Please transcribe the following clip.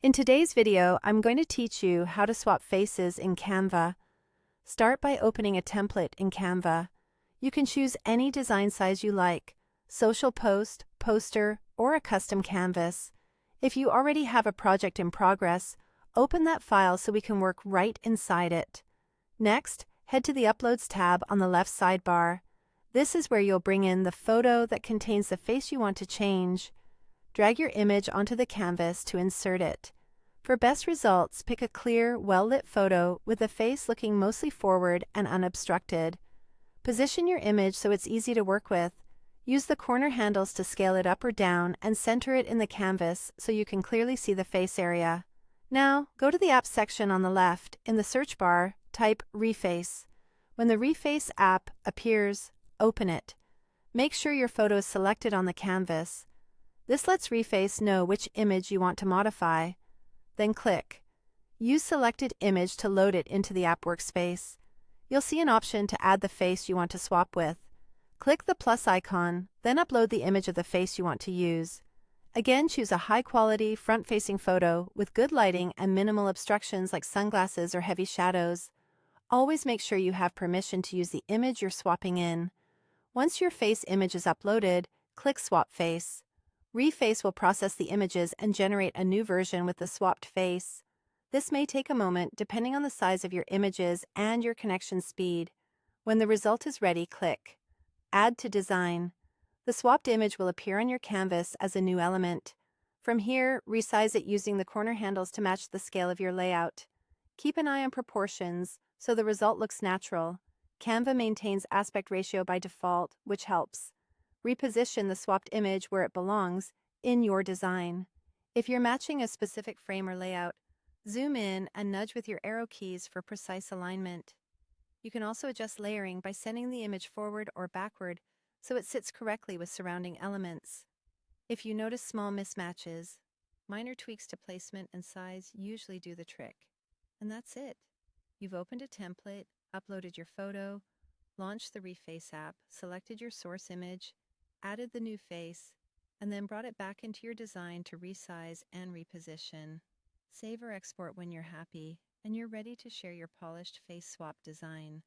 In today's video, I'm going to teach you how to swap faces in Canva. Start by opening a template in Canva. You can choose any design size you like, social post, poster, or a custom canvas. If you already have a project in progress, open that file so we can work right inside it. Next, head to the Uploads tab on the left sidebar. This is where you'll bring in the photo that contains the face you want to change. Drag your image onto the canvas to insert it. For best results, pick a clear, well-lit photo with the face looking mostly forward and unobstructed. Position your image so it's easy to work with. Use the corner handles to scale it up or down and center it in the canvas so you can clearly see the face area. Now, go to the Apps section on the left. In the search bar, type Reface. When the Reface app appears, open it. Make sure your photo is selected on the canvas. This lets Reface know which image you want to modify. Then click. Use selected image to load it into the app workspace. You'll see an option to add the face you want to swap with. Click the plus icon, then upload the image of the face you want to use. Again, choose a high-quality, front-facing photo with good lighting and minimal obstructions like sunglasses or heavy shadows. Always make sure you have permission to use the image you're swapping in. Once your face image is uploaded, click Swap Face. Reface will process the images and generate a new version with the swapped face. This may take a moment depending on the size of your images and your connection speed. When the result is ready, click Add to Design. The swapped image will appear on your canvas as a new element. From here, resize it using the corner handles to match the scale of your layout. Keep an eye on proportions so the result looks natural. Canva maintains aspect ratio by default, which helps. Reposition the swapped image where it belongs in your design. If you're matching a specific frame or layout, zoom in and nudge with your arrow keys for precise alignment. You can also adjust layering by sending the image forward or backward so it sits correctly with surrounding elements. If you notice small mismatches, minor tweaks to placement and size usually do the trick. And that's it. You've opened a template, uploaded your photo, launched the Reface app, selected your source image, added the new face, and then brought it back into your design to resize and reposition. Save or export when you're happy, and you're ready to share your polished face swap design.